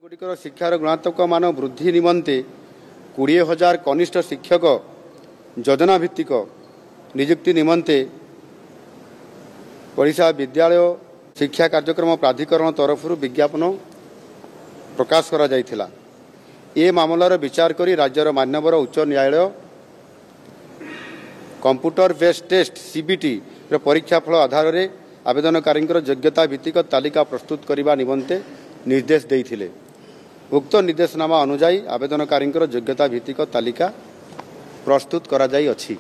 गुड़िकर शिक्षार गुणात्मक मान वृद्धि निमंते 20,000 कनिष्ठ शिक्षक योजना भित्तिक नियुक्ति निमंते ओडिशा विद्यालय शिक्षा कार्यक्रम प्राधिकरण तरफ विज्ञापन प्रकाश करा जायथिला। ए मामलार विचार करी राज्यर मान्यवर उच्च न्यायालय कंप्यूटर बेस्ड टेस्ट सीबीटी परीक्षाफल आधार में आवेदनकारी योग्यता भित्तिक तालिका प्रस्तुत करने निमंते निर्देश देइथिले। उक्त निर्देशनामा अनुजाई आवेदनकारी योग्यता भित्तिक तालिका प्रस्तुत करा जाई अछि।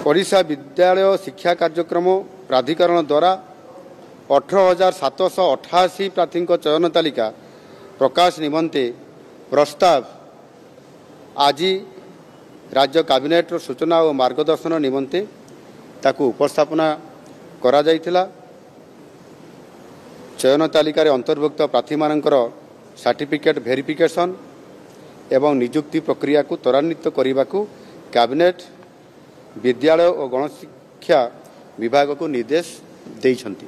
ओडिशा विद्यालय शिक्षा कार्यक्रम प्राधिकरण द्वारा 18,788 प्रार्थी चयन तालिका प्रकाश निमंते प्रस्ताव आज राज्य कैबिनेट सूचना और मार्गदर्शन निमंते ताकू उपस्थापना करा जायथिला। चयन तालिकार अंतर्भुक्त प्रार्थी मानकर सर्टिफिकेट वेरिफिकेशन एवं नियुक्ति प्रक्रिया को त्वरान्वित करने को कैबिनेट विद्यालय और गणशिक्षा विभाग को निर्देश देइछंती।